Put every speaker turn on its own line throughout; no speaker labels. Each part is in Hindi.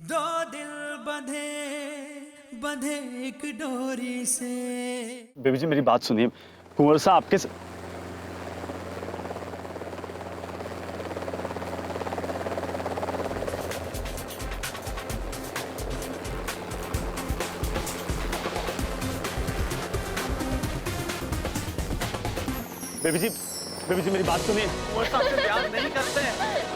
दो दिल बंधे बंधे एक डोरी से।
बेबी जी मेरी बात सुनिए, कुंवर साहब आपके बेबी जी मेरी बात सुनिए, कुंवर साहब से प्यार नहीं करते हैं।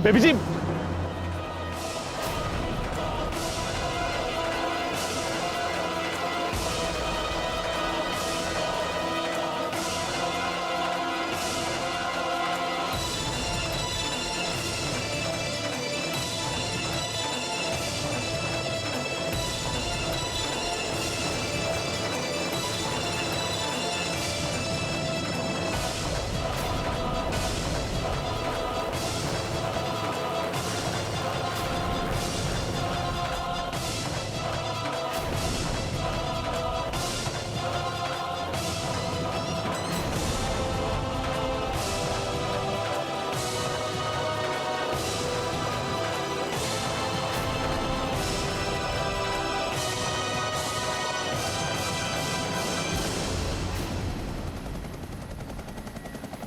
बेबी जी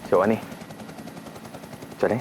शिवानी चलें?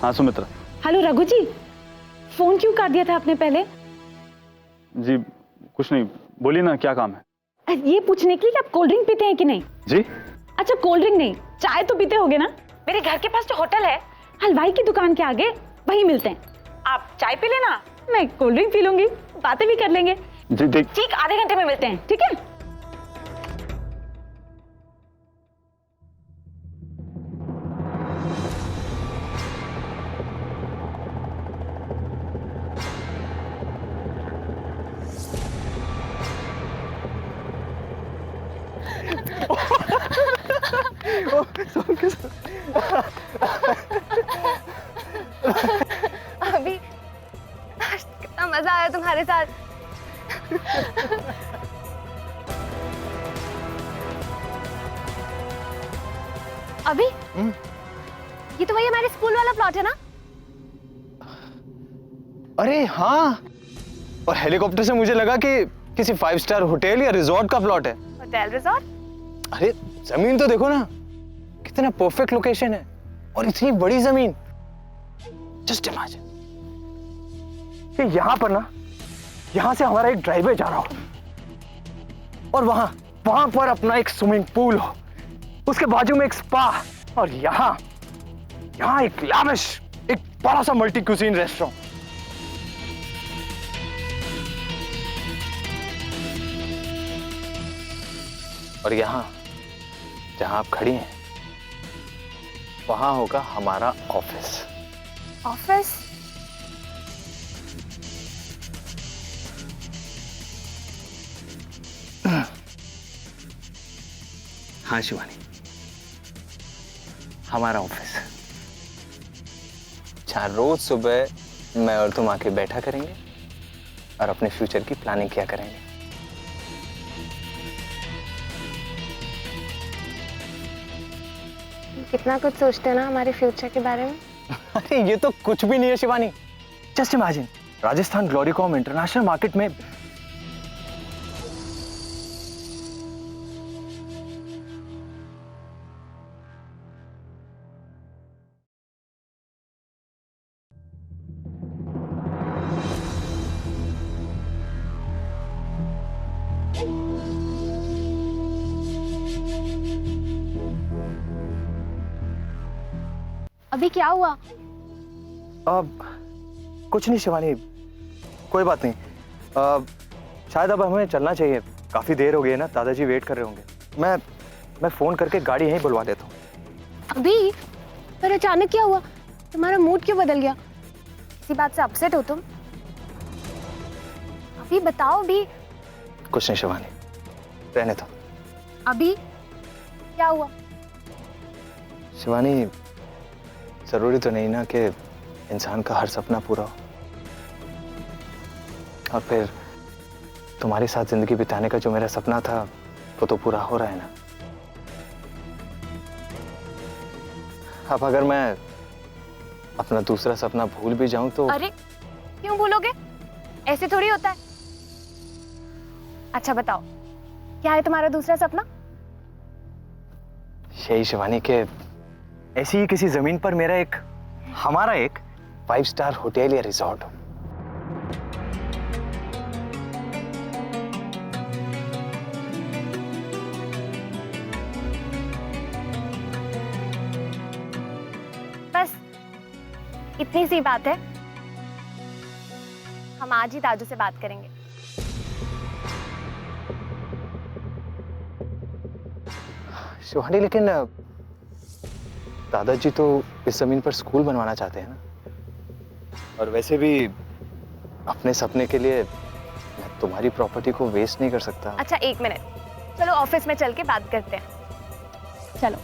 हाँ सुमित्रा
हेलो रघु जी, फोन क्यों काट दिया था आपने पहले?
जी कुछ नहीं, बोलिए ना क्या काम है।
ये पूछने के लिए कि आप कोल्ड ड्रिंक पीते हैं कि नहीं।
जी
अच्छा कोल्ड ड्रिंक नहीं, चाय तो पीते होगे ना। मेरे घर के पास जो होटल है हलवाई की दुकान के आगे, वही मिलते हैं। आप चाय पी लेना, मैं कोल्ड ड्रिंक पी लूंगी, बातें भी कर लेंगे।
जी देख
ठीक आधे घंटे में मिलते हैं, ठीक है?
अभी आज कितना मजा आया तुम्हारे साथ। अभी ये तो वही हमारे स्कूल वाला प्लॉट है ना?
अरे हाँ, और हेलीकॉप्टर से मुझे लगा कि किसी 5 स्टार होटल या रिजॉर्ट का प्लॉट है।
Hotel resort?
अरे जमीन तो देखो ना, कितना परफेक्ट लोकेशन है और इतनी बड़ी जमीन। जस्ट इमेजिन कि यहां पर ना, यहां से हमारा एक ड्राइववे जा रहा हो और वहां पर अपना एक स्विमिंग पूल हो, उसके बाजू में एक स्पा, और यहां एक लाविश, एक बड़ा सा मल्टी क्यूजीन रेस्टोरेंट। और यहां जहां आप खड़ी हैं, वहां होगा हमारा ऑफिस।
ऑफिस?
हाँ शिवानी, हमारा ऑफिस, जहाँ रोज सुबह मैं और तुम आके बैठा करेंगे और अपने फ्यूचर की प्लानिंग किया करेंगे।
कितना कुछ सोचते हैं ना हमारे फ्यूचर के बारे में।
अरे ये तो कुछ भी नहीं है शिवानी। जस्ट इमेजिन, राजस्थान ग्लोरीकॉम इंटरनेशनल मार्केट में
अभी क्या हुआ?
अब कुछ नहीं शिवानी, कोई बात नहीं। शायद अब हमें चलना चाहिए, काफी देर हो गई है ना, दादाजी वेट कर रहे होंगे। मैं फोन करके गाड़ी यहीं बुलवा देता हूँ।
अभी? पर अचानक क्या हुआ? तुम्हारा मूड क्यों बदल गया? किसी बात से अपसेट हो तुम? अभी बताओ भी।
कुछ नहीं शिवानी, रहने दो।
अभी क्या हुआ?
शिवानी, जरूरी तो नहीं ना कि इंसान का हर सपना पूरा हो, और फिर तुम्हारे साथ जिंदगी बिताने का जो मेरा सपना था वो तो पूरा हो रहा है ना। अब अगर मैं अपना दूसरा सपना भूल भी जाऊं तो।
अरे क्यों भूलोगे? ऐसे थोड़ी होता है। अच्छा बताओ, क्या है तुम्हारा दूसरा सपना?
यही शिवानी के ऐसी ही किसी जमीन पर हमारा एक 5 स्टार होटल या रिजॉर्ट हो।
बस इतनी सी बात है। हम आज ही ताजू से बात करेंगे।
शिवानी, लेकिन दादाजी तो इस जमीन पर स्कूल बनवाना चाहते हैं ना, और वैसे भी अपने सपने के लिए मैं तुम्हारी प्रॉपर्टी को वेस्ट नहीं कर सकता।
अच्छा 1 मिनट, चलो ऑफिस में चल के बात करते हैं। चलो।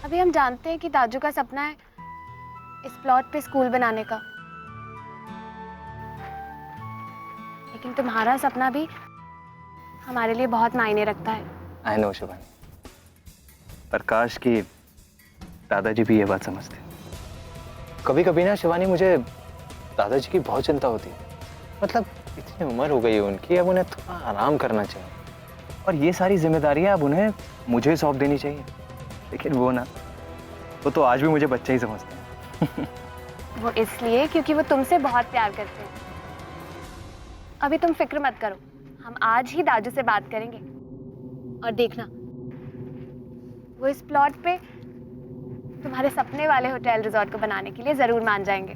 अभी हम जानते हैं कि ताजू का सपना है इस प्लॉट पे स्कूल बनाने का, लेकिन तुम्हारा सपना भी हमारे लिए बहुत मायने रखता है।
आई नो शिवानी, पर काश कि दादाजी भी ये बात समझते। कभी कभी ना शिवानी, मुझे दादाजी की बहुत चिंता होती है। मतलब इतनी उम्र हो गई है उनकी, अब उन्हें थोड़ा आराम करना चाहिए, और ये सारी जिम्मेदारियां अब उन्हें मुझे सौंप देनी चाहिए। लेकिन वो तो आज भी मुझे बच्चा ही समझते हैं।
वो इसलिए क्योंकि वो तुमसे बहुत प्यार करते हैं। अभी तुम फिक्र मत करो, हम आज ही दाजू से बात करेंगे, और देखना वो इस प्लॉट पे तुम्हारे सपने वाले होटल रिजॉर्ट को बनाने के लिए जरूर मान जाएंगे।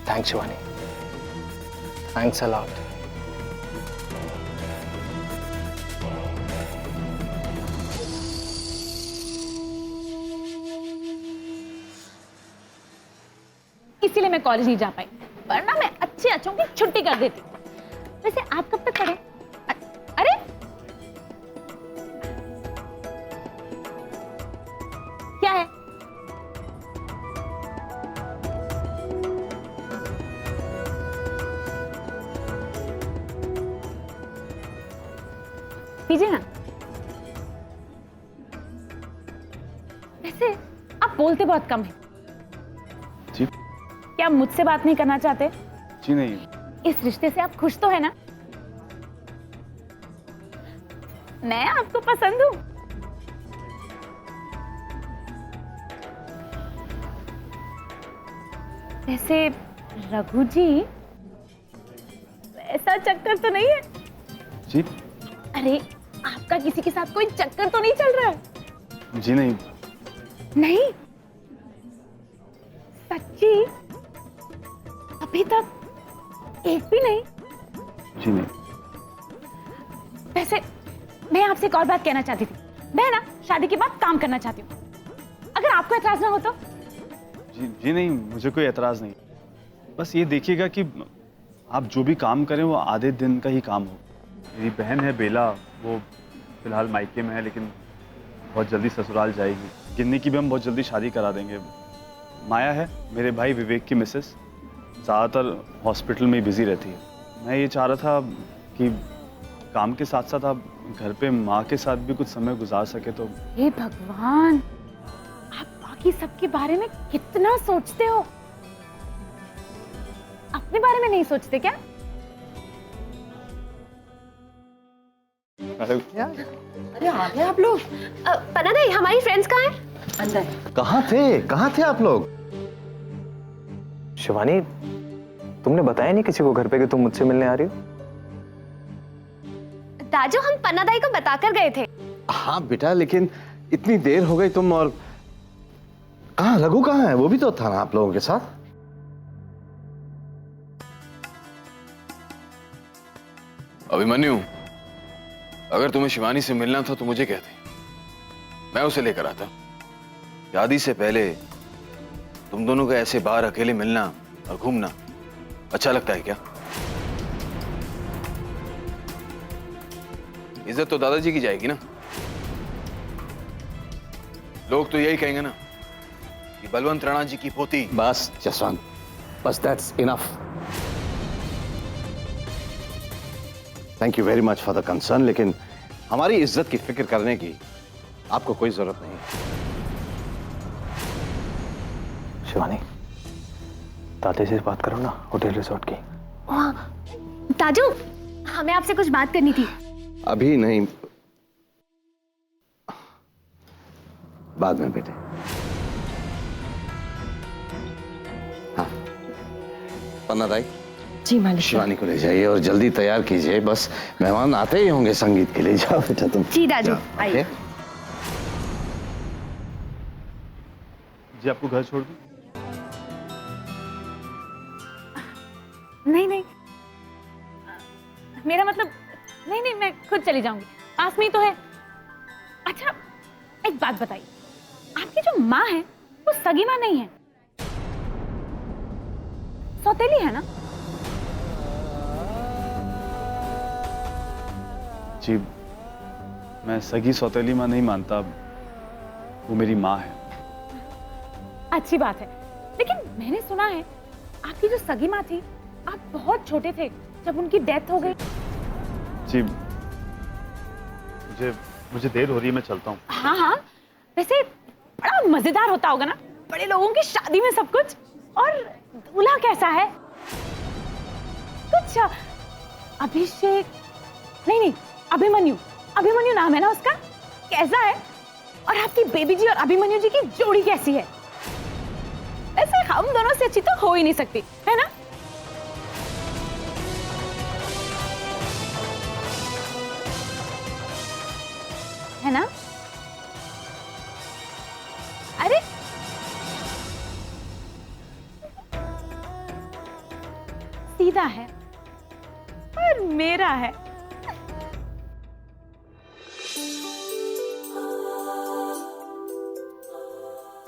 Thanks Shivani, thanks a lot.
इसीलिए मैं कॉलेज नहीं जा पाई, वरना मैं अच्छे अच्छों की छुट्टी कर देती। वैसे आप कब तक पढ़े? अरे क्या है? पीजिए ना। वैसे आप बोलते बहुत कम है।
जी?
क्या आप मुझसे बात नहीं करना चाहते?
जी नहीं।
इस रिश्ते से आप खुश तो है ना? मैं आपको पसंद हूं। वैसे रघु जी, ऐसा चक्कर तो नहीं है?
जी?
अरे आपका किसी के साथ कोई चक्कर तो नहीं चल रहा है?
जी नहीं।
नहीं? सच्ची? अभी तक एक भी नहीं?
जी नहीं।
वैसे मैं आपसे एक और बात कहना चाहती थी। मैं ना शादी के बाद काम करना चाहती हूँ, अगर आपको एतराज ना हो तो।
जी नहीं, मुझे कोई एतराज़ नहीं। बस ये देखिएगा कि आप जो भी काम करें वो आधे दिन का ही काम हो। मेरी बहन है बेला, वो फिलहाल मायके में है, लेकिन बहुत जल्दी ससुराल जाएगी। गिन्नी की भी हम बहुत जल्दी शादी करा देंगे। माया है मेरे भाई विवेक की मिसेस, ज़्यादातर हॉस्पिटल में ही बिजी रहती है। मैं ये चाह रहा था कि काम के साथ साथ आप घर पे माँ के साथ भी कुछ समय गुजार सके तो।
हे भगवान, आप बाकी सबके बारे में कितना सोचते हो, अपने बारे में नहीं सोचते क्या?
अरे आ गए आप लोग।
पता नहीं हमारी फ्रेंड्स कहाँ हैं?
अंदर।
कहाँ थे आप लोग? शिवानी, तुमने बताया नहीं किसी को घर पे कि तुम मुझसे मिलने आ रही हो?
दाजू, हम पन्ना दाई को बताकर गए थे।
हाँ बेटा, लेकिन इतनी देर हो गई तुम, और कहाँ रघु कहाँ है? वो भी तो था ना आप लोगों के साथ।
अभिमन्यु, अगर तुम्हें शिवानी से मिलना था तो मुझे कहते, मैं उसे लेकर आता। शादी से पहले तुम दोनों का ऐसे बाहर अकेले मिलना और घूमना अच्छा लगता है क्या? इज्जत तो दादाजी की जाएगी ना। लोग तो यही कहेंगे ना कि बलवंत राणा जी की पोती।
बस जसवंत, बस that's enough. Thank you very much for the concern, लेकिन हमारी इज्जत की फिक्र करने की आपको कोई जरूरत नहीं।
शिवानी, ताते से बात करो ना होटल रिजॉर्ट की।
दाजू, हमें आपसे कुछ बात करनी थी।
अभी नहीं, बाद में बेटे। हाँ, पन्ना दाई,
जी मालिक।
शिवानी को ले जाइए और जल्दी तैयार कीजिए। बस मेहमान आते ही होंगे संगीत के लिए। जाओ बेटा तुम।
जी दाजू,
जाओ,
आइए।
ओके?
जी आपको घर छोड़ दूं?
नहीं नहीं, मेरा मतलब नहीं नहीं, मैं खुद चली जाऊंगी, पास में ही तो है। अच्छा एक बात बताइए, आपकी जो माँ है वो सगी माँ नहीं है, सौतेली है ना?
जी मैं सगी सौतेली माँ नहीं मानता, वो मेरी माँ है।
अच्छी बात है, लेकिन मैंने सुना है आपकी जो सगी माँ थी, आप बहुत छोटे थे जब उनकी डेथ हो गई।
जी मुझे देर हो रही है, मैं चलता हूँ।
हाँ हाँ, वैसे बड़ा मजेदार होता होगा ना बड़े लोगों की शादी में सब कुछ। और दूल्हा कैसा है? कुछ अभिषेक नहीं नहीं, अभिमन्यु, अभिमन्यु नाम है ना उसका, कैसा है? और आपकी बेबी जी और अभिमन्यु जी की जोड़ी कैसी है? वैसे हम दोनों से अच्छी तो हो ही नहीं सकती, है ना? है ना? अरे सीधा है और मेरा है।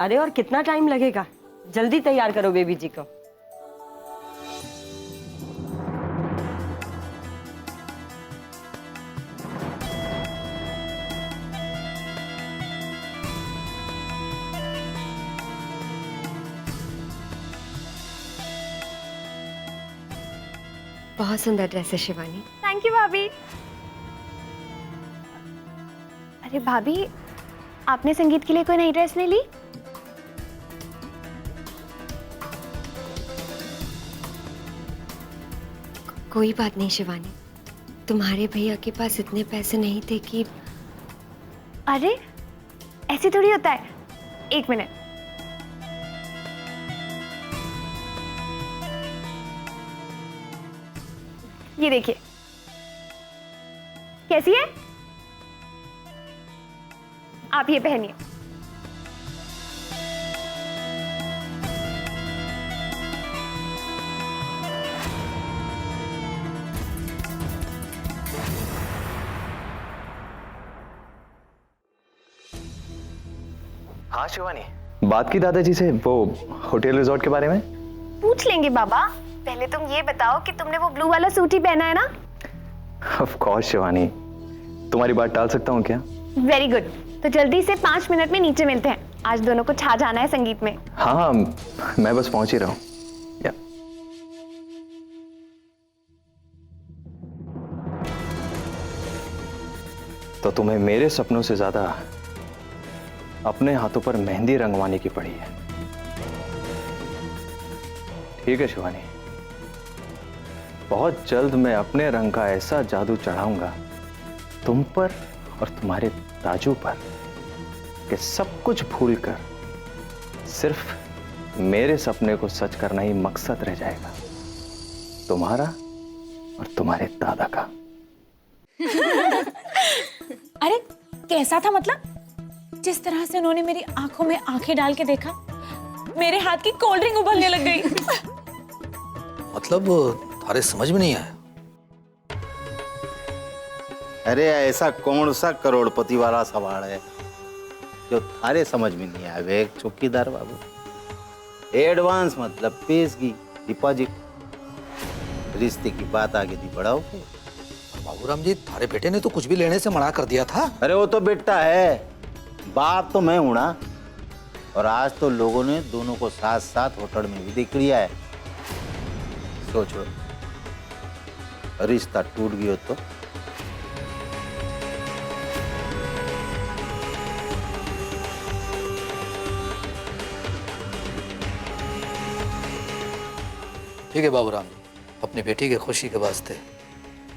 अरे और कितना टाइम लगेगा? जल्दी तैयार करो बेबी जी को।
बहुत सुंदर ड्रेस है शिवानी।
थैंक यू भाभी।
अरे भाभी, आपने संगीत के लिए कोई नई ड्रेस नहीं ली?
कोई बात नहीं शिवानी, तुम्हारे भैया के पास इतने पैसे नहीं थे कि।
अरे ऐसे थोड़ी होता है। एक मिनट, ये देखिए कैसी है, आप ये पहनिए।
हाँ शिवानी, बात की दादाजी से वो होटल रिजॉर्ट के बारे में?
पूछ लेंगे बाबा, पहले तुम ये बताओ कि तुमने वो ब्लू वाला सूट ही पहना है ना?
ऑफ कोर्स शिवानी, तुम्हारी बात टाल सकता हूँ क्या?
वेरी गुड, तो जल्दी से 5 मिनट में नीचे मिलते हैं, आज दोनों को छा जाना है संगीत में।
हाँ, मैं बस पहुंच ही रहा हूँ। तो तुम्हें मेरे सपनों से ज्यादा अपने हाथों पर मेहंदी रंगवाने की पड़ी है। ठीक है शिवानी, बहुत जल्द मैं अपने रंग का ऐसा जादू चढ़ाऊंगा तुम पर और तुम्हारे ताजू पर कि सब कुछ भूलकर सिर्फ मेरे सपने को सच करना ही मकसद रह जाएगा, तुम्हारा और तुम्हारे दादा का।
अरे कैसा था, मतलब जिस तरह से उन्होंने मेरी आंखों में आंखें डाल के देखा, मेरे हाथ की कोल्ड ड्रिंक उबलने लग गई।
मतलब थारे समझ में नहीं आया?
अरे ऐसा कौन सा करोड़पति वाला सवाल है जो थारे समझ में नहीं आया वे चौकीदार बाबू? एडवांस मतलब पेशगी, डिपॉजिट, रिश्ते की बात आगे नहीं बढ़ाओगे?
बाबूराम जी, थारे बेटे ने तो कुछ भी लेने से मना कर दिया था।
अरे वो तो बेटा है, बाप तो मैं हूं ना। और आज तो लोगों ने दोनों को साथ साथ होटल में भी देख लिया है। सोचो, रिश्ता टूट गया तो?
ठीक है बाबूराम जी, अपनी बेटी की खुशी के वास्ते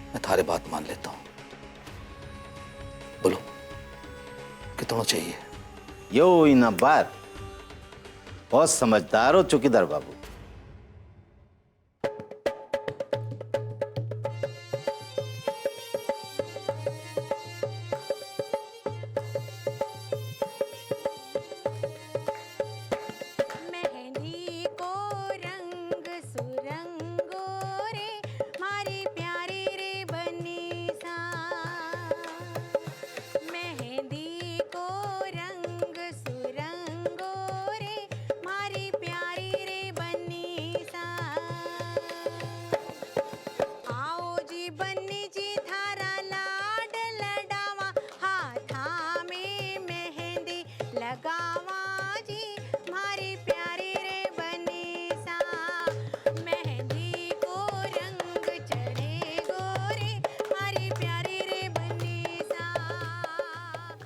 मैं थारे बात मान लेता हूँ। बोलो कितना चाहिए?
यो इन बात, बहुत समझदार हो चौकीदार बाबू।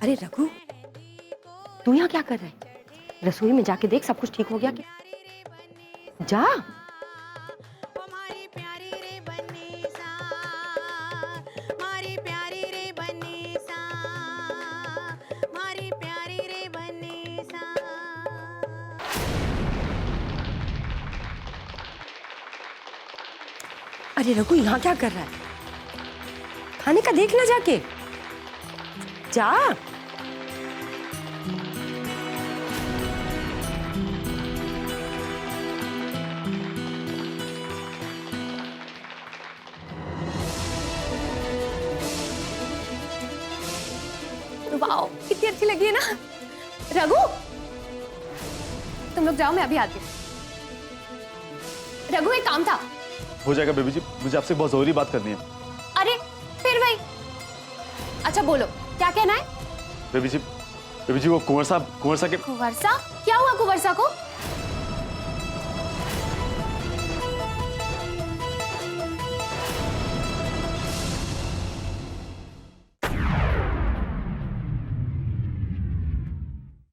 अरे रघु, तू यहाँ क्या कर रहा है? रसोई में जाके देख सब कुछ ठीक हो गया क्या? जा। अरे रघु, यहाँ क्या कर रहा है? खाने का देख ना जाके, जा।
वाओ, कितनी अच्छी लगी है ना? रघु, तुम लोग जाओ, मैं अभी आती हूँ। रघु, एक काम था।
हो जाएगा बेबी जी, मुझे आपसे बहुत जरूरी बात करनी है।
अरे फिर वही, अच्छा बोलो, क्या कहना है?
बेबी जी वो कुंवर साहब के।
कुंवर सा? क्या हुआ कुंवर सा को?